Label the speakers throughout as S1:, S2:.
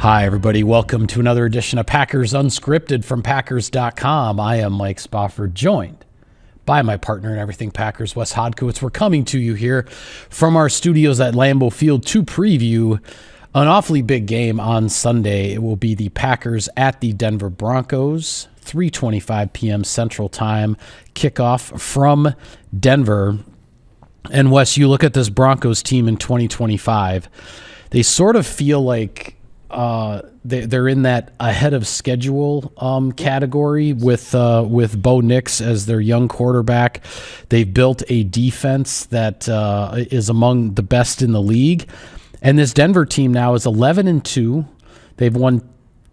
S1: Hi, everybody. Welcome to another edition of Packers Unscripted from Packers.com. I am Mike Spofford, joined by my partner in everything Packers, Wes Hodkowitz. We're coming to you here from our studios at Lambeau Field to preview an awfully big game on Sunday. It will be the Packers at the Denver Broncos, 3:25 p.m. Central Time, kickoff from Denver. And Wes, you look at this Broncos team in 2025, they sort of feel like they're in that ahead of schedule category with Bo Nix as their young quarterback. They've built a defense that is among the best in the league. And this Denver team now is 11-2. They've won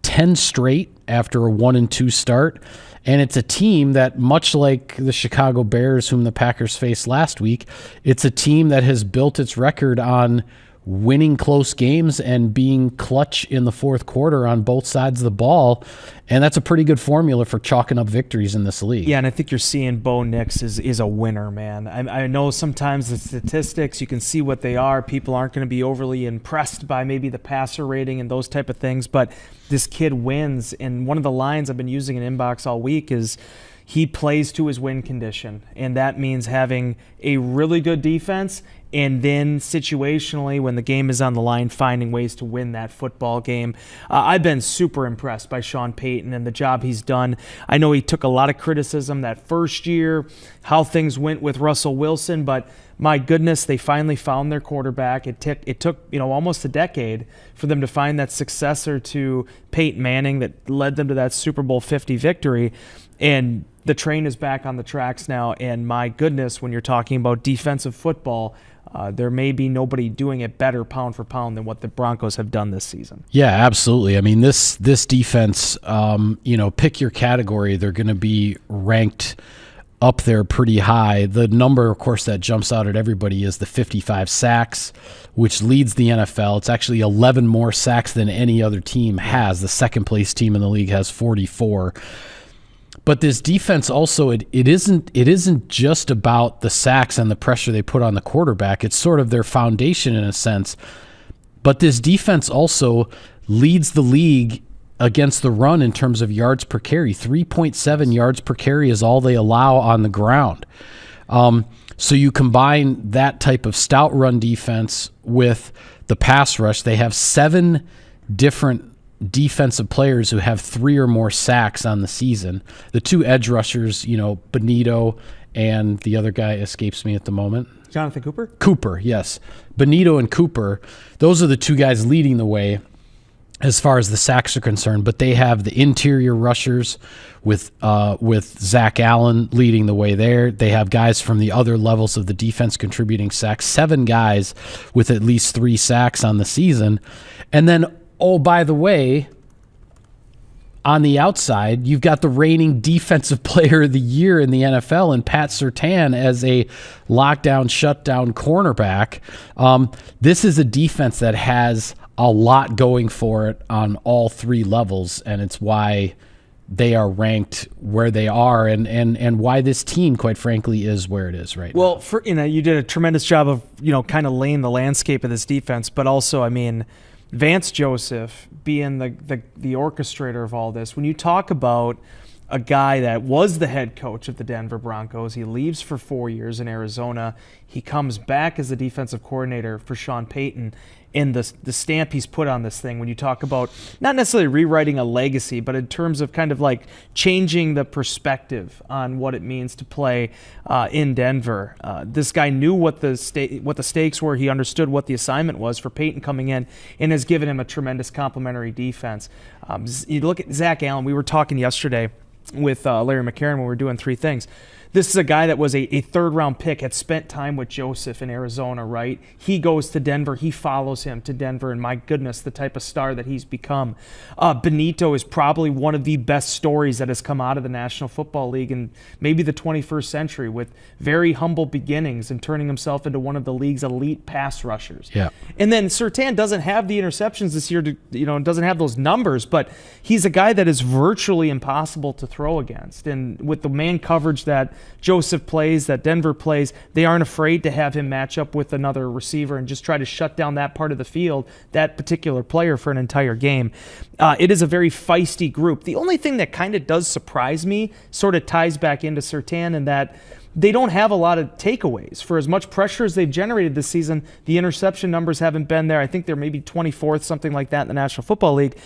S1: 10 straight after a 1-2 start. And it's a team that, much like the Chicago Bears, whom the Packers faced last week, it's a team that has built its record on winning close games and being clutch in the fourth quarter on both sides of the ball. And that's a pretty good formula for chalking up victories in this league.
S2: Yeah, and I think you're seeing Bo Nix is a winner, man. I know sometimes the statistics, you can see what they are. People aren't going to be overly impressed by maybe the passer rating and those type of things, but this kid wins. And one of the lines I've been using in Inbox all week is he plays to his win condition, and that means having a really good defense and then situationally, when the game is on the line, finding ways to win that football game. I've been super impressed by Sean Payton and the job he's done. I know he took a lot of criticism that first year, how things went with Russell Wilson, but my goodness, they finally found their quarterback. It took almost a decade for them to find that successor to Peyton Manning that led them to that Super Bowl 50 victory. And the train is back on the tracks now, and my goodness, when you're talking about defensive football, there may be nobody doing it better pound for pound than what the Broncos have done this season.
S1: Yeah, absolutely. I mean, this defense, pick your category, they're going to be ranked up there pretty high. The number, of course, that jumps out at everybody is the 55 sacks, which leads the NFL. It's actually 11 more sacks than any other team has. The second-place team in the league has 44. But this defense also, it isn't just about the sacks and the pressure they put on the quarterback. It's sort of their foundation in a sense. But this defense also leads the league against the run in terms of yards per carry. 3.7 yards per carry is all they allow on the ground. So you combine that type of stout run defense with the pass rush. They have 7 different defensive players who have 3 or more sacks on the season. The 2 edge rushers, Benito, and the other guy escapes me at the moment.
S2: Jonathan Cooper?
S1: Cooper, yes. Benito and Cooper, those are the 2 guys leading the way as far as the sacks are concerned, but they have the interior rushers with Zach Allen leading the way there. They have guys from the other levels of the defense contributing sacks, 7 guys with at least 3 sacks on the season. And then, oh, by the way, on the outside, you've got the reigning defensive player of the year in the NFL and Pat Surtain as a lockdown, shutdown cornerback. This is a defense that has a lot going for it on all 3 levels, and it's why they are ranked where they are and why this team, quite frankly, is where it is right now.
S2: Well, you did a tremendous job of, kind of laying the landscape of this defense, but also, I mean, Vance Joseph being the orchestrator of all this. When you talk about a guy that was the head coach of the Denver Broncos, he leaves for 4 years in Arizona. He comes back as the defensive coordinator for Sean Payton. And the stamp he's put on this thing, when you talk about not necessarily rewriting a legacy, but in terms of kind of like changing the perspective on what it means to play in Denver. This guy knew what the stakes were. He understood what the assignment was for Peyton coming in and has given him a tremendous complementary defense. You look at Zach Allen. We were talking yesterday with Larry McCarron when we were doing 3 things. This is a guy that was a 3rd-round pick, had spent time with Joseph in Arizona, right? He goes to Denver. He follows him to Denver, and my goodness, the type of star that he's become. Benito is probably one of the best stories that has come out of the National Football League in maybe the 21st century, with very humble beginnings and turning himself into one of the league's elite pass rushers.
S1: Yeah.
S2: And then Surtain doesn't have the interceptions this year, doesn't have those numbers, but he's a guy that is virtually impossible to throw throw against. And with the man coverage that Joseph plays, that Denver plays, they aren't afraid to have him match up with another receiver and just try to shut down that part of the field, that particular player, for an entire game. It is a very feisty group. The only thing that kind of does surprise me sort of ties back into Surtain, in that they don't have a lot of takeaways. For as much pressure as they've generated this season, the interception numbers haven't been there. I think they're maybe 24th, something like that in the National Football League.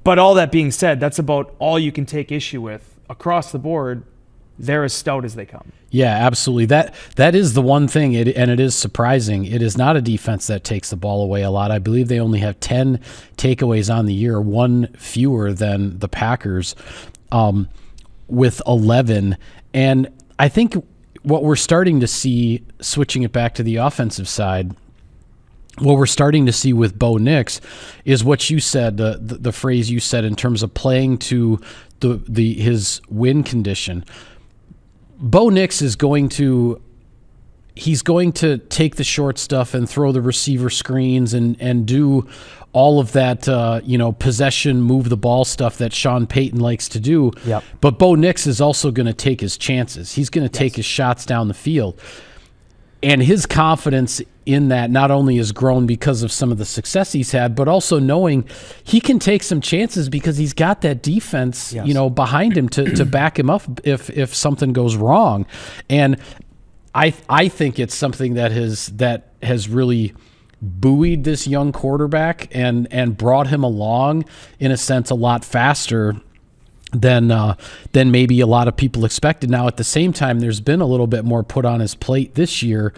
S2: But all that being said, that's about all you can take issue with. Across the board, they're as stout as they come.
S1: Yeah, absolutely. That is the one thing, and it is surprising. It is not a defense that takes the ball away a lot. I believe they only have 10 takeaways on the year, one fewer than the Packers, with 11. And I think what we're starting to see, switching it back to the offensive side, what we're starting to see with Bo Nix is what you said, the phrase you said in terms of playing to his win condition. Bo Nix is going to take the short stuff and throw the receiver screens and do all of that, possession, move the ball stuff that Sean Payton likes to do.
S2: Yep.
S1: But Bo Nix is also going to take his chances. He's going to take his shots down the field. And his confidence in that not only has grown because of some of the success he's had, but also knowing he can take some chances because he's got that defense, behind him to back him up if something goes wrong. And I think it's something that has really buoyed this young quarterback and brought him along in a sense a lot faster than maybe a lot of people expected. Now, at the same time, there's been a little bit more put on his plate this year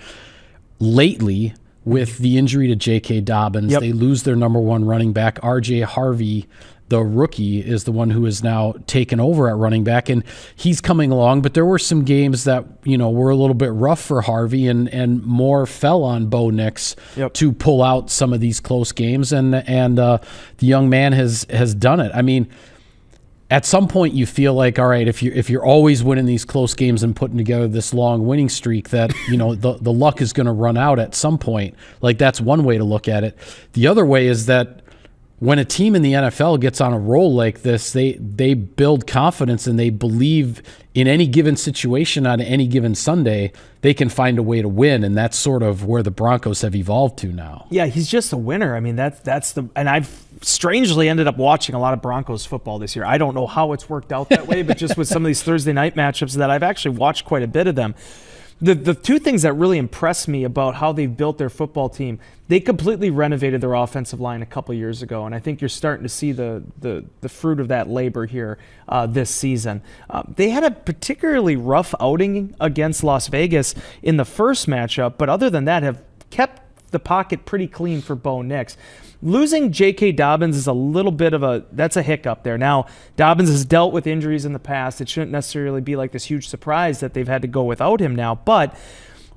S1: lately with the injury to J.K. Dobbins.
S2: Yep.
S1: They lose their number one running back. R.J. Harvey, the rookie, is the one who is now taken over at running back, and he's coming along. But there were some games that were a little bit rough for Harvey, and more fell on Bo Nix to pull out some of these close games, and the young man has done it. I mean, at some point you feel like, all right, if you're always winning these close games and putting together this long winning streak, that the luck is going to run out at some point. Like, that's one way to look at it. The other way is that when a team in the NFL gets on a roll like this, they build confidence and they believe in any given situation on any given Sunday, they can find a way to win, and that's sort of where the Broncos have evolved to now.
S2: Yeah, he's just a winner. I mean, and I've strangely ended up watching a lot of Broncos football this year. I don't know how it's worked out that way, but just with some of these Thursday night matchups that I've actually watched quite a bit of them. The two things that really impress me about how they've built their football team, they completely renovated their offensive line a couple years ago, and I think you're starting to see the fruit of that labor here this season. They had a particularly rough outing against Las Vegas in the first matchup, but other than that have kept the pocket pretty clean for Bo Nix. Losing J.K. Dobbins is a little bit of that's a hiccup there. Now, Dobbins has dealt with injuries in the past. It shouldn't necessarily be like this huge surprise that they've had to go without him now, but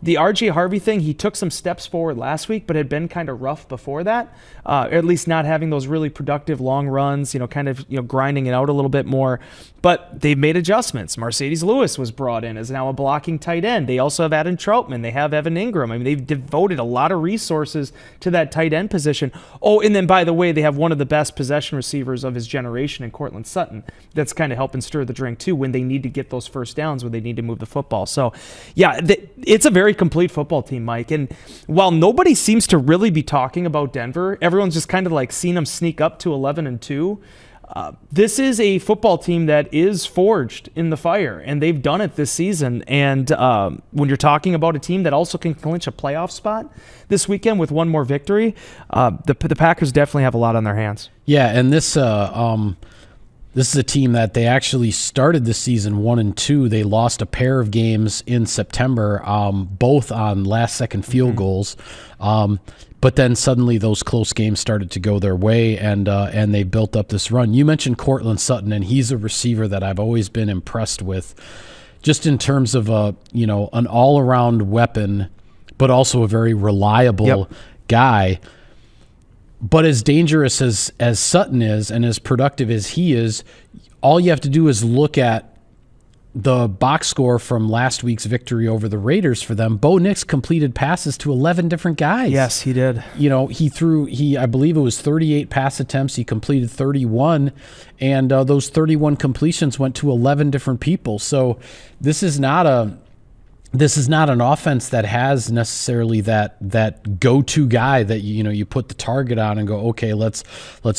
S2: the R.J. Harvey thing, he took some steps forward last week, but had been kind of rough before that, at least not having those really productive long runs, grinding it out a little bit more. But they've made adjustments. Mercedes Lewis was brought in as now a blocking tight end. They also have Adam Troutman. They have Evan Ingram. I mean, they've devoted a lot of resources to that tight end position. Oh, and then, by the way, they have one of the best possession receivers of his generation in Cortland Sutton. That's kind of helping stir the drink, too, when they need to get those first downs, when they need to move the football. So, yeah, it's a very complete football team, Mike. And while nobody seems to really be talking about Denver, everyone's just kind of like seen them sneak up to 11-2. This is a football team that is forged in the fire, and they've done it this season. And when you're talking about a team that also can clinch a playoff spot this weekend with one more victory, the Packers definitely have a lot on their hands.
S1: Yeah, and this is a team that they actually started the season 1-2. They lost a pair of games in September, both on last-second field goals. But then suddenly those close games started to go their way, and they built up this run. You mentioned Cortland Sutton, and he's a receiver that I've always been impressed with, just in terms of an all-around weapon, but also a very reliable guy. But as dangerous as Sutton is, and as productive as he is, all you have to do is look at the box score from last week's victory over the Raiders for them, Bo Nix completed passes to 11 different guys.
S2: Yes, he did.
S1: You know, I believe it was 38 pass attempts. He completed 31, and those 31 completions went to 11 different people. So this is not an offense that has necessarily that go-to guy that you put the target on and go, okay, let's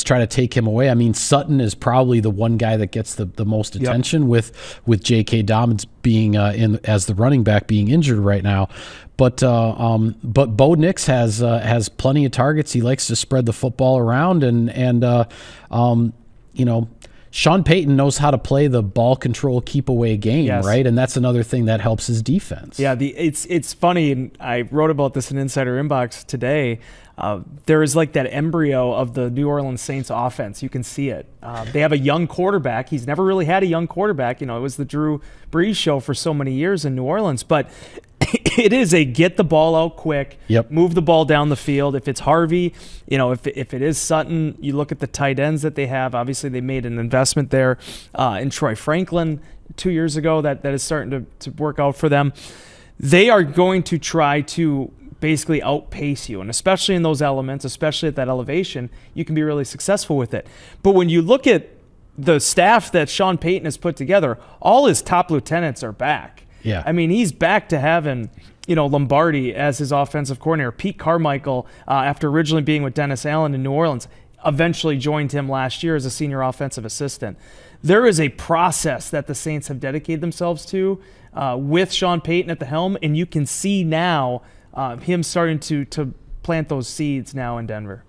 S1: try to take him away. I mean, Sutton is probably the one guy that gets the most attention, with J.K. Dobbins being as the running back being injured right now. But Bo Nix has plenty of targets. He likes to spread the football around, and Sean Payton knows how to play the ball control, keep away game, right? And that's another thing that helps his defense.
S2: Yeah, it's funny, and I wrote about this in Insider Inbox today. There is like that embryo of the New Orleans Saints offense. You can see it. They have a young quarterback. He's never really had a young quarterback. It was the Drew Brees show for so many years in New Orleans, but it is a get the ball out quick, move the ball down the field. If it's Harvey, if it is Sutton, you look at the tight ends that they have. Obviously, they made an investment there in Troy Franklin 2 years ago that is starting to work out for them. They are going to try to basically outpace you, and especially in those elements, especially at that elevation, you can be really successful with it. But when you look at the staff that Sean Payton has put together, all his top lieutenants are back.
S1: Yeah.
S2: I mean, he's back to having, Lombardi as his offensive coordinator. Pete Carmichael, after originally being with Dennis Allen in New Orleans, eventually joined him last year as a senior offensive assistant. There is a process that the Saints have dedicated themselves to with Sean Payton at the helm, and you can see now him starting to plant those seeds now in Denver.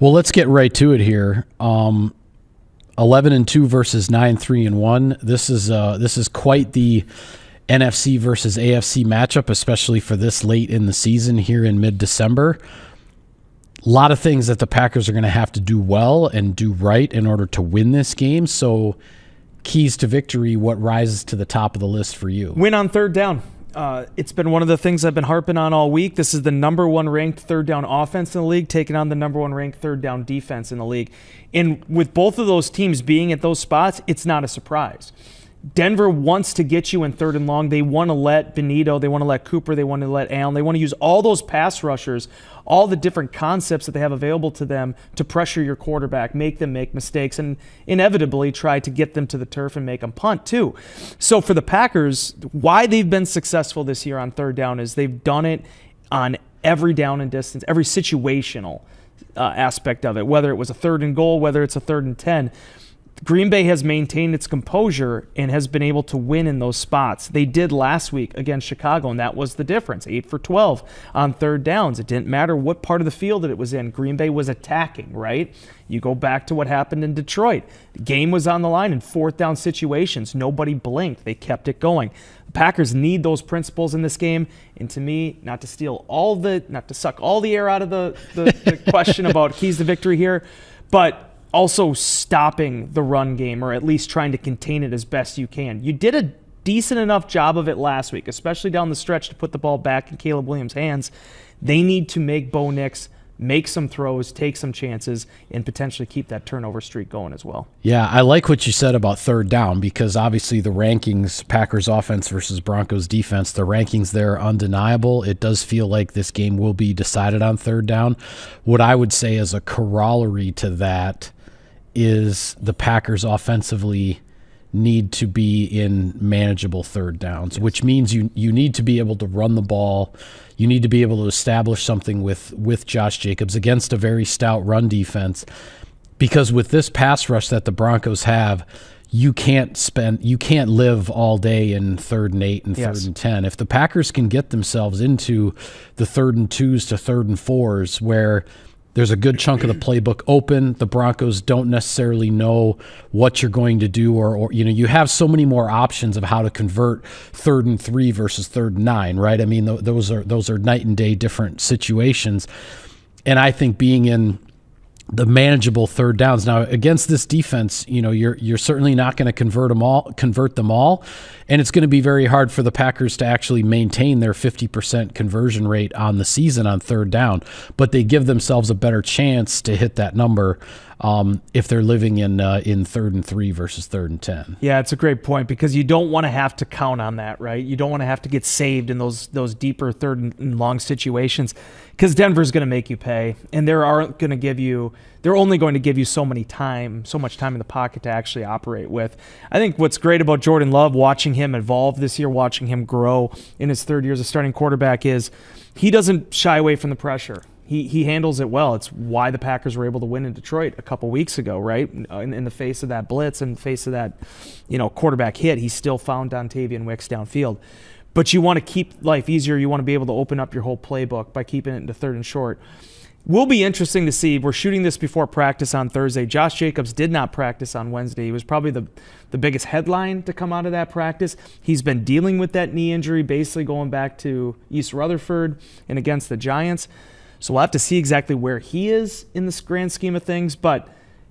S1: Well, let's get right to it here. 11-2 versus 9-3-1. This is quite the NFC versus AFC matchup, especially for this late in the season here in mid-December. A lot of things that the Packers are going to have to do well and do right in order to win this game. So, keys to victory, what rises to the top of the list for you?
S2: Win on third down. It's been one of the things I've been harping on all week. This is the number one ranked third down offense in the league, taking on the number one ranked third down defense in the league. And with both of those teams being at those spots, it's not a surprise. Denver wants to get you in third and long. They want to let Benito, they want to let Cooper, they want to let Allen. They want to use all those pass rushers, all the different concepts that they have available to them to pressure your quarterback, make them make mistakes, and inevitably try to get them to the turf and make them punt too. So for the Packers, why they've been successful this year on third down is they've done it on every down and distance, every situational aspect of it, whether it was a third and goal, whether it's a 3rd and 10. Green Bay has maintained its composure and has been able to win in those spots. They did last week against Chicago, and that was the difference. 8 for 12 on third downs. It didn't matter what part of the field that it was in. Green Bay was attacking, right? You go back to what happened in Detroit. The game was on the line in 4th down situations. Nobody blinked. They kept it going. The Packers need those principles in this game. And to me, not to suck all the air out of the question about keys to victory here, but also stopping the run game, or at least trying to contain it as best you can. You did a decent enough job of it last week, especially down the stretch to put the ball back in Caleb Williams' hands. They need to make Bo Nix make some throws, take some chances, and potentially keep that turnover streak going as well.
S1: Yeah, I like what you said about third down, because obviously the rankings, Packers offense versus Broncos defense, the rankings there are undeniable. It does feel like this game will be decided on third down. What I would say as a corollary to that is the Packers offensively need to be in manageable third downs, which means you need to be able to run the ball. You need to be able to establish something with Josh Jacobs against a very stout run defense, because with this pass rush that the Broncos have, you can't live all day in 3rd and 8 and 3rd and 10. If the Packers can get themselves into the 3rd and 2s to 3rd and 4s where there's a good chunk of the playbook open, the Broncos don't necessarily know what you're going to do, or you have so many more options of how to convert 3rd and 3 versus 3rd and 9, right? I mean, those are night and day different situations. And I think being in the manageable third downs. Now, against this defense, you're certainly not going to convert them all, and it's going to be very hard for the Packers to actually maintain their 50% conversion rate on the season on third down. But they give themselves a better chance to hit that number if they're living in 3rd and 3 versus 3rd and 10.
S2: Yeah, it's a great point because you don't want to have to count on that, right? You don't want to have to get saved in those deeper 3rd and long situations because Denver's going to make you pay, and they're only going to give you so much time in the pocket to actually operate with. I think what's great about Jordan Love, watching him evolve this year, watching him grow in his 3rd year as a starting quarterback, is he doesn't shy away from the pressure. He handles it well. It's why the Packers were able to win in Detroit a couple weeks ago, right? In the face of that blitz, in the face of that, quarterback hit, he still found Dontavian Wicks downfield. But you want to keep life easier. You want to be able to open up your whole playbook by keeping it into 3rd and short. Will be interesting to see. We're shooting this before practice on Thursday. Josh Jacobs did not practice on Wednesday. He was probably the biggest headline to come out of that practice. He's been dealing with that knee injury, basically going back to East Rutherford and against the Giants. So we'll have to see exactly where he is in this grand scheme of things. But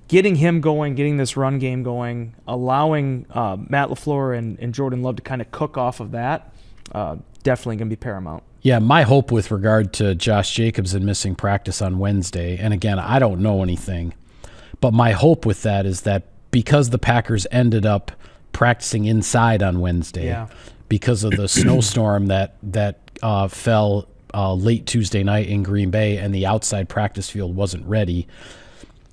S2: getting him going, getting this run game going, allowing Matt LaFleur and Jordan Love to kind of cook off of that, definitely going to be paramount.
S1: Yeah, my hope with regard to Josh Jacobs and missing practice on Wednesday, and again, I don't know anything, but my hope with that is that because the Packers ended up practicing inside on Wednesday because of the snowstorm that fell late Tuesday night in Green Bay, and the outside practice field wasn't ready.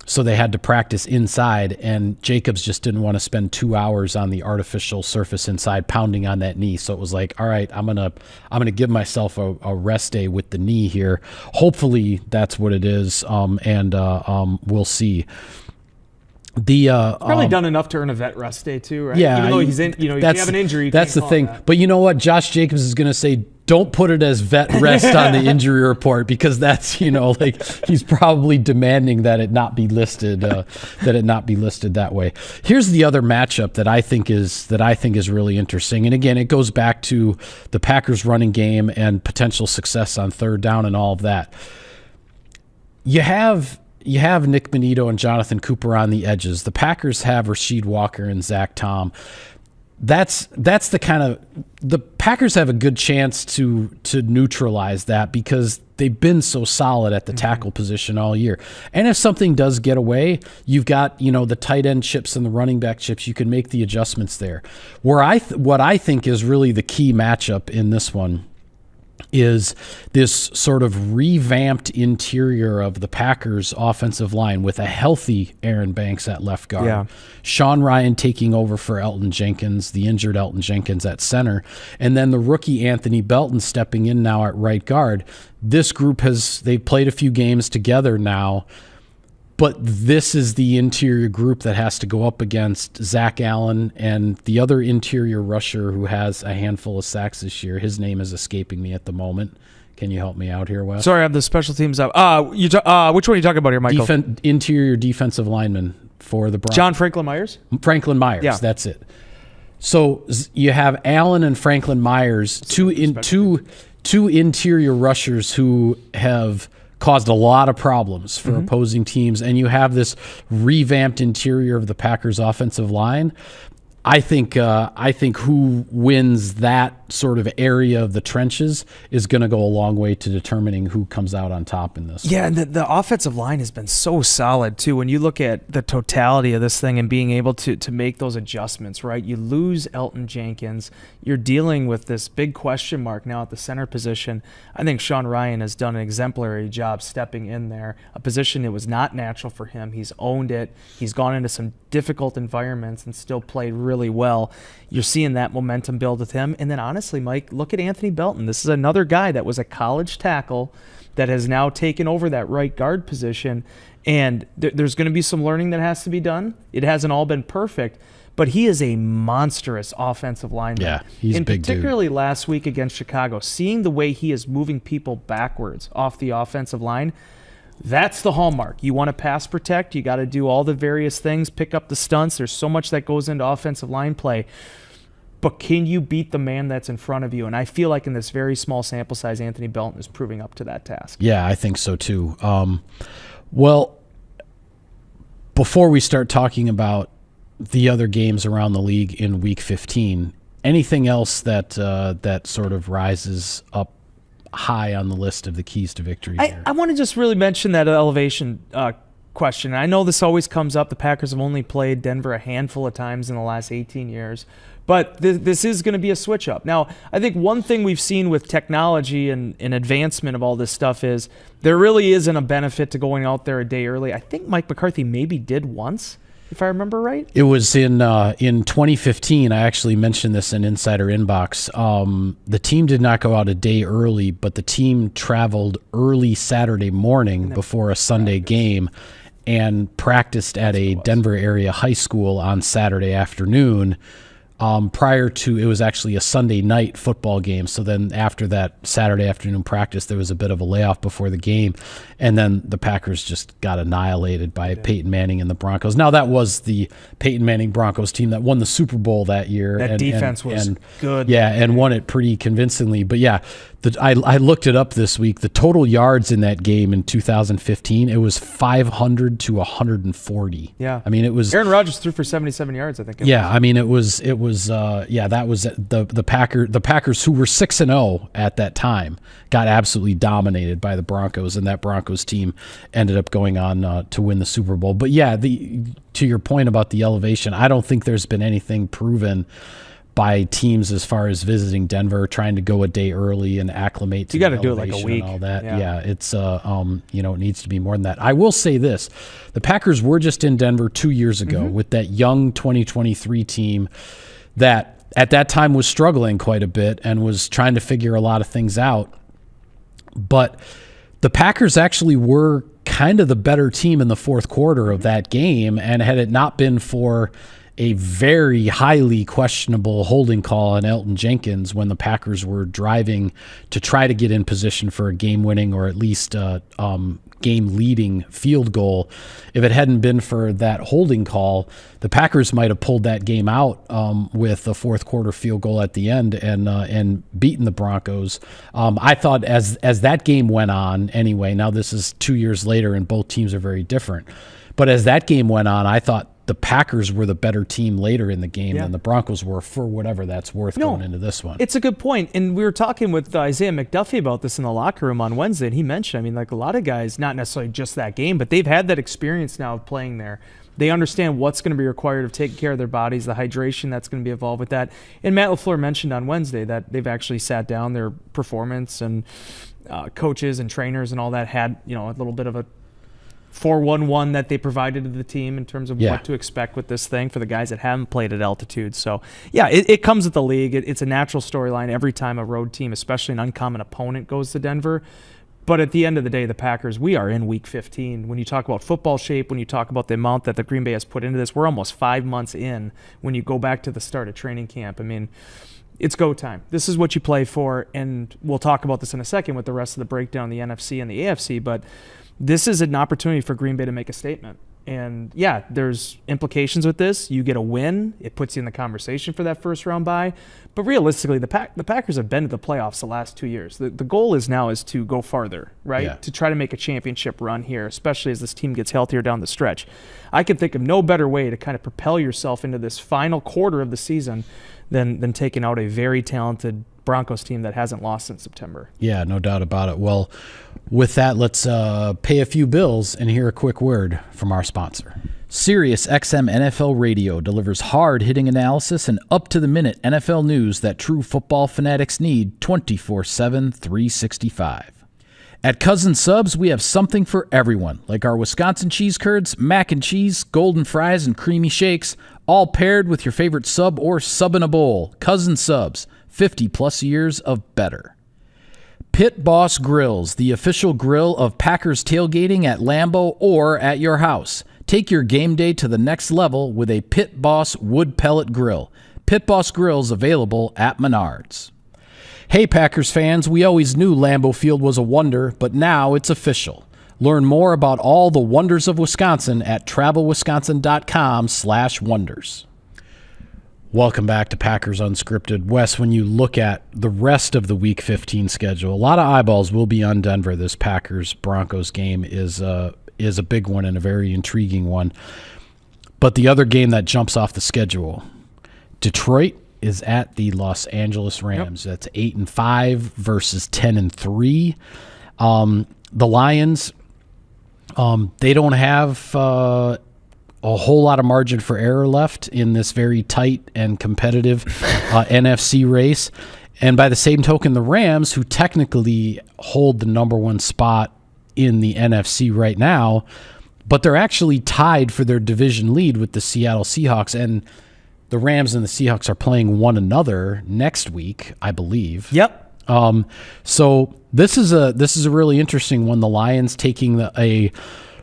S1: So they had to practice inside, and Jacobs just didn't want to spend 2 hours on the artificial surface inside pounding on that knee. So it was like, all right, I'm gonna give myself a rest day with the knee here. Hopefully that's what it is, and we'll see.
S2: Probably done enough to earn a vet rest day too, right?
S1: Yeah,
S2: even though he's in, if you have an injury, you
S1: that's
S2: can't
S1: the thing.
S2: that.
S1: But you know what? Josh Jacobs is going to say, don't put it as vet rest on the injury report, because that's, he's probably demanding that it not be listed, that way. Here's the other matchup that I think is really interesting. And again, it goes back to the Packers running game and potential success on 3rd down and all of that. You have Nick Bonito and Jonathan Cooper on the edges. The Packers have Rasheed Walker and Zach Tom. That's the kind of, the Packers have a good chance to neutralize that because they've been so solid at the tackle position all year. And if something does get away, you've got, the tight end chips and the running back chips. You can make the adjustments there. What I think is really the key matchup in this one is this sort of revamped interior of the Packers offensive line with a healthy Aaron Banks at left guard.
S2: Yeah.
S1: Sean Ryan taking over for Elton Jenkins, the injured Elton Jenkins at center, and then the rookie Anthony Belton stepping in now at right guard. This group they've played a few games together now, but this is the interior group that has to go up against Zach Allen and the other interior rusher who has a handful of sacks this year. His name is escaping me at the moment. Can you help me out here, Wes?
S2: Sorry, I have the special teams up. Which one are you talking about here, Michael?
S1: Interior defensive lineman for the Broncos.
S2: John Franklin Myers?
S1: Franklin Myers, yeah. That's it. So you have Allen and Franklin Myers, two interior rushers who have caused a lot of problems for opposing teams, and you have this revamped interior of the Packers offensive line. I think who wins that sort of area of the trenches is going to go a long way to determining who comes out on top in this.
S2: Yeah, and the offensive line has been so solid too. When you look at the totality of this thing and being able to make those adjustments, right? You lose Elton Jenkins. You're dealing with this big question mark now at the center position. I think Sean Ryan has done an exemplary job stepping in there, a position that was not natural for him. He's owned it. He's gone into some difficult environments and still played really well. You're seeing that momentum build with him. And then honestly, Mike, look at Anthony Belton. This is another guy that was a college tackle that has now taken over that right guard position. And there's going to be some learning that has to be done. It hasn't all been perfect, but he is a monstrous offensive lineman.
S1: Yeah, he's a big dude.
S2: Particularly last week against Chicago, seeing the way he is moving people backwards off the offensive line, that's the hallmark. You want to pass protect, you got to do all the various things, pick up the stunts. There's so much that goes into offensive line play. But can you beat the man that's in front of you? And I feel like in this very small sample size, Anthony Belton is proving up to that task.
S1: Yeah, I think so too. Well, before we start talking about the other games around the league in Week 15, anything else that sort of rises up high on the list of the keys to victory here?
S2: I want to just really mention that elevation question. I know this always comes up. The Packers have only played Denver a handful of times in the last 18 years. But this is going to be a switch up. Now, I think one thing we've seen with technology and advancement of all this stuff is there really isn't a benefit to going out there a day early. I think Mike McCarthy maybe did once, if I remember right.
S1: It was in 2015. I actually mentioned this in Insider Inbox. The team did not go out a day early, but the team traveled early Saturday morning before a Sunday game and practiced at a Denver area high school on Saturday afternoon. Prior to, it was actually a Sunday night football game. So then after that Saturday afternoon practice, there was a bit of a layoff before the game. And then the Packers just got annihilated by Peyton Manning and the Broncos. Now, that was the Peyton Manning Broncos team that won the Super Bowl that year.
S2: That defense was good.
S1: Yeah, and won it pretty convincingly. But yeah, I looked it up this week. The total yards in that game in 2015, it was 500 to 140.
S2: Yeah.
S1: I mean, it was...
S2: Aaron Rodgers threw for 77 yards, I think.
S1: I mean, that was the Packers, who were 6-0 at that time, got absolutely dominated by the Broncos, and that Broncos team ended up going on to win the Super Bowl. But yeah, to your point about the elevation, I don't think there's been anything proven by teams as far as visiting Denver, trying to go a day early and acclimate to
S2: you got to do it like a week
S1: and all that. Yeah, it's it needs to be more than that. I will say this: the Packers were just in Denver 2 years ago with that young 2023 team that at that time was struggling quite a bit and was trying to figure a lot of things out. But the Packers actually were kind of the better team in the fourth quarter of that game, and had it not been for a very highly questionable holding call on Elton Jenkins when the Packers were driving to try to get in position for a game-winning or at least game-leading field goal. If it hadn't been for that holding call, the Packers might have pulled that game out with a fourth quarter field goal at the end and beaten the Broncos. I thought as that game went on anyway, now this is 2 years later and both teams are very different, but as that game went on, I thought the Packers were the better team later in the game than the Broncos were, for whatever that's worth going into this one.
S2: It's a good point. And we were talking with Isaiah McDuffie about this in the locker room on Wednesday, and he mentioned, I mean, like a lot of guys, not necessarily just that game, but they've had that experience now of playing there. They understand what's going to be required of taking care of their bodies, the hydration that's going to be involved with that. And Matt LaFleur mentioned on Wednesday that they've actually sat down, their performance and coaches and trainers and all that had, a little bit of a 4-1-1 that they provided to the team in terms of what to expect with this thing for the guys that haven't played at altitude. So, yeah, it comes with the league. It's a natural storyline every time a road team, especially an uncommon opponent, goes to Denver. But at the end of the day, the Packers, we are in Week 15. When you talk about football shape, when you talk about the amount that the Green Bay has put into this, we're almost 5 months in when you go back to the start of training camp. I mean, it's go time. This is what you play for, and we'll talk about this in a second with the rest of the breakdown, the NFC and the AFC, but this is an opportunity for Green Bay to make a statement. And, yeah, there's implications with this. You get a win. It puts you in the conversation for that first-round bye. But realistically, the Packers have been to the playoffs the last 2 years. The goal is to go farther, right, to try to make a championship run here, especially as this team gets healthier down the stretch. I can think of no better way to kind of propel yourself into this final quarter of the season than taking out a very talented Broncos team that hasn't lost since September.
S1: Yeah, no doubt about it. Well, with that, let's pay a few bills and hear a quick word from our sponsor. Sirius XM NFL Radio delivers hard-hitting analysis and up-to-the-minute NFL news that true football fanatics need 24/7, 365. At Cousin Subs, we have something for everyone, like our Wisconsin cheese curds, mac and cheese, golden fries, and creamy shakes, all paired with your favorite sub or sub in a bowl. Cousin Subs, 50-plus years of better. Pit Boss Grills, the official grill of Packers tailgating at Lambeau or at your house. Take your game day to the next level with a Pit Boss wood pellet grill. Pit Boss Grills available at Menards. Hey Packers fans, we always knew Lambeau Field was a wonder, but now it's official. Learn more about all the wonders of Wisconsin at travelwisconsin.com/wonders. Welcome back to Packers Unscripted. Wes, when you look at the rest of the Week 15 schedule, a lot of eyeballs will be on Denver. This Packers-Broncos game is a big one and a very intriguing one. But the other game that jumps off the schedule, Detroit is at the Los Angeles Rams. That's 8-5 versus 10-3. The Lions They don't have a whole lot of margin for error left in this very tight and competitive NFC race. And by the same token, the Rams, who technically hold the number one spot in the NFC right now, but they're actually tied for their division lead with the Seattle Seahawks. And the Rams and the Seahawks are playing one another next week, I believe.
S2: Yep.
S1: So this is a really interesting one. The Lions taking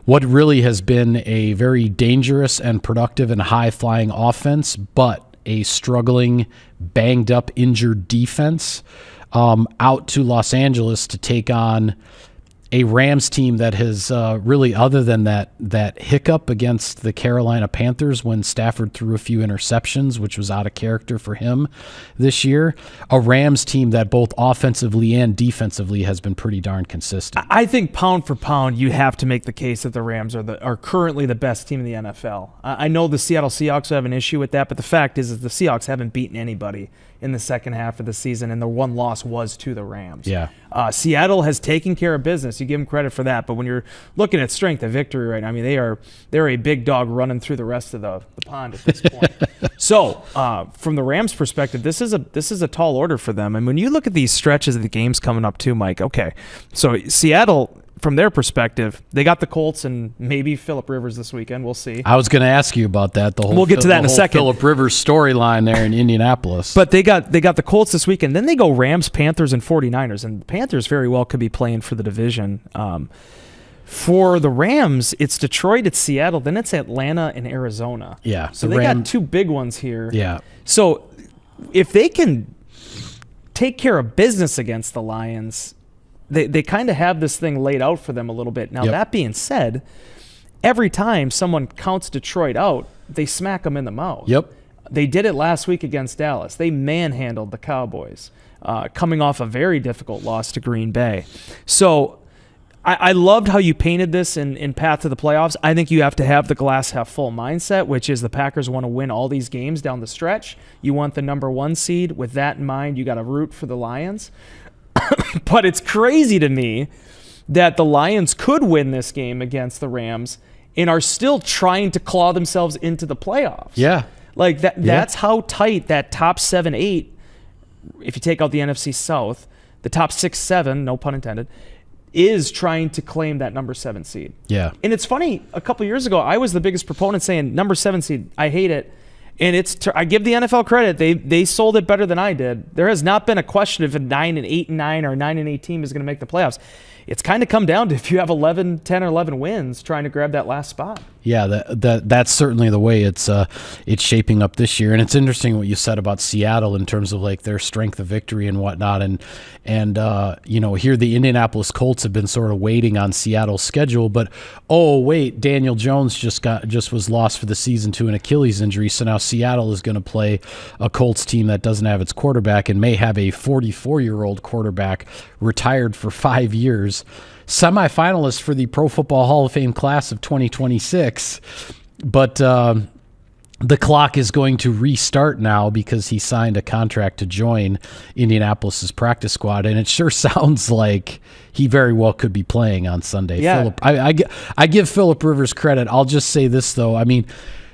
S1: what really has been a very dangerous and productive and high-flying offense, but a struggling, banged-up, injured defense out to Los Angeles to take on a Rams team that has really, other than that hiccup against the Carolina Panthers when Stafford threw a few interceptions, which was out of character for him this year, a Rams team that both offensively and defensively has been pretty darn consistent.
S2: I think pound for pound, you have to make the case that the Rams are currently the best team in the NFL. I know the Seattle Seahawks have an issue with that, but the fact is the Seahawks haven't beaten anybody in the second half of the season, and the one loss was to the Rams.
S1: Yeah.
S2: Seattle has taken care of business. You give them credit for that, but when you're looking at strength of victory right now, I mean, they're a big dog running through the rest of the pond at this point. So, from the Rams' perspective, this is a tall order for them. And when you look at these stretches of the games coming up too, Mike, okay, so Seattle, from their perspective, they got the Colts and maybe Phillip Rivers this weekend. We'll see.
S1: I was going to ask you about that.
S2: We'll get to that in a second.
S1: Phillip Rivers storyline there in Indianapolis.
S2: But they got the Colts this weekend. Then they go Rams, Panthers, and 49ers. And the Panthers very well could be playing for the division. For the Rams, it's Detroit, it's Seattle, then it's Atlanta and Arizona.
S1: Yeah.
S2: So they got two big ones here.
S1: Yeah.
S2: So if they can take care of business against the Lions, they kind of have this thing laid out for them a little bit. Now, That being said, every time someone counts Detroit out, they smack them in the mouth.
S1: Yep.
S2: They did it last week against Dallas. They manhandled the Cowboys, coming off a very difficult loss to Green Bay. So I loved how you painted this in Path to the Playoffs. I think you have to have the glass half full mindset, which is the Packers want to win all these games down the stretch. You want the number one seed. With that in mind, you got to root for the Lions. But it's crazy to me that the Lions could win this game against the Rams and are still trying to claw themselves into the playoffs.
S1: Yeah.
S2: Like that's how tight that top 7-8, if you take out the NFC South, the top 6-7, no pun intended, is trying to claim that number 7 seed.
S1: Yeah.
S2: And it's funny, a couple years ago, I was the biggest proponent saying number 7 seed, I hate it. And I give the NFL credit. They sold it better than I did. There has not been a question if a 9-8-9 or 9-8 team is going to make the playoffs. It's kind of come down to if you have 10 or 11 wins trying to grab that last spot.
S1: Yeah, that's certainly the way it's shaping up this year. And it's interesting what you said about Seattle in terms of like their strength of victory and whatnot. And here the Indianapolis Colts have been sort of waiting on Seattle's schedule, but oh wait, Daniel Jones just was lost for the season to an Achilles injury. So now Seattle is going to play a Colts team that doesn't have its quarterback and may have a 44-year-old quarterback retired for 5 years. Semifinalist for the Pro Football Hall of Fame class of 2026, but the clock is going to restart now because he signed a contract to join Indianapolis's practice squad, and it sure sounds like he very well could be playing on Sunday.
S2: Yeah.
S1: I give Phillip Rivers credit. I'll just say this though. I mean,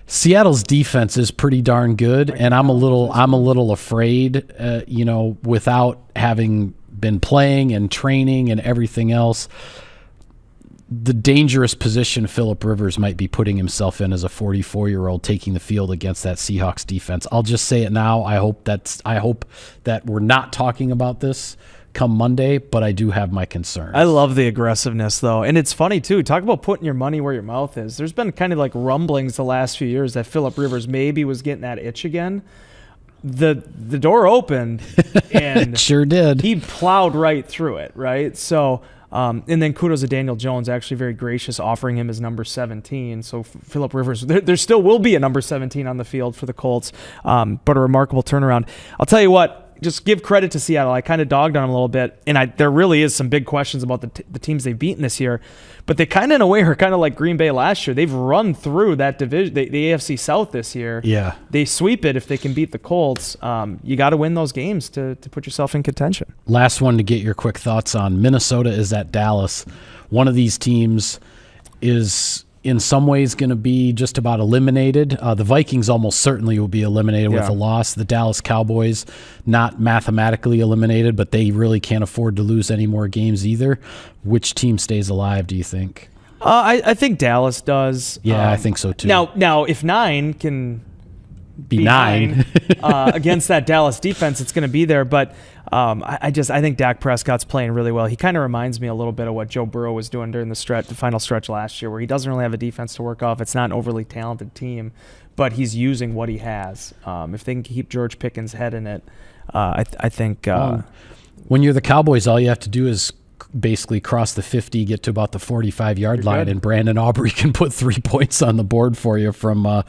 S1: Seattle's defense is pretty darn good, and I'm a little afraid, without having been playing and training and everything else, the dangerous position Phillip Rivers might be putting himself in as a 44-year-old taking the field against that Seahawks defense. I'll just say it now. I hope that we're not talking about this come Monday, but I do have my concerns.
S2: I love the aggressiveness, though. And it's funny, too. Talk about putting your money where your mouth is. There's been kind of like rumblings the last few years that Phillip Rivers maybe was getting that itch again. The door opened, and
S1: it sure did.
S2: He plowed right through it, right? So, and then kudos to Daniel Jones, actually very gracious, offering him his number 17. So Phillip Rivers, there still will be a number 17 on the field for the Colts, but a remarkable turnaround. I'll tell you what. Just give credit to Seattle. I kind of dogged on them a little bit, and there really is some big questions about the teams they've beaten this year. But they kind of, in a way, are kind of like Green Bay last year. They've run through that division, the AFC South this year.
S1: Yeah.
S2: They sweep it if they can beat the Colts. You got to win those games to put yourself in contention.
S1: Last one to get your quick thoughts on. Minnesota is at Dallas. One of these teams is in some ways going to be just about eliminated. The Vikings almost certainly will be eliminated with a loss. The Dallas Cowboys, not mathematically eliminated, but they really can't afford to lose any more games either. Which team stays alive, do you think?
S2: I think Dallas does.
S1: Yeah, I think so too.
S2: Now, if 9 can
S1: be 9
S2: against that Dallas defense, it's going to be there. But I think Dak Prescott's playing really well. He kind of reminds me a little bit of what Joe Burrow was doing during the final stretch last year, where he doesn't really have a defense to work off. It's not an overly talented team, but he's using what he has. If they can keep George Pickens' head in it, I think.
S1: When you're the Cowboys, all you have to do is basically cross the 50, get to about the 45-yard line, and Brandon Aubrey can put 3 points on the board for you from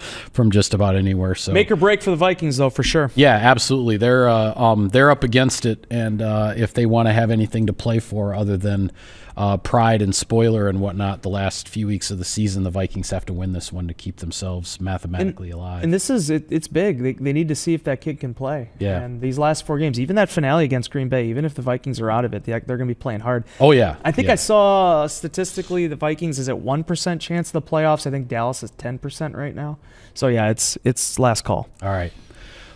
S1: just about anywhere. So
S2: make or break for the Vikings, though, for sure.
S1: Yeah, absolutely. They're up against it, and if they want to have anything to play for other than pride and spoiler and whatnot, the last few weeks of the season, the Vikings have to win this one to keep themselves mathematically alive.
S2: And this is it's big. They need to see if that kid can play.
S1: Yeah.
S2: And these last 4 games, even that finale against Green Bay, even if the Vikings are out of it, they're going to be playing hard.
S1: Oh yeah.
S2: I think I saw statistically the Vikings is at 1% chance of the playoffs. I think Dallas is 10% right now. So yeah, it's last call.
S1: All right.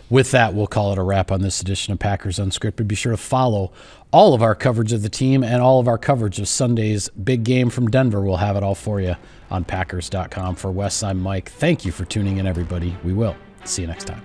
S1: With that, we'll call it a wrap on this edition of Packers Unscripted. Be sure to follow all of our coverage of the team and all of our coverage of Sunday's big game from Denver. We'll have it all for you on Packers.com. For Wes, I'm Mike. Thank you for tuning in, everybody. We will see you next time.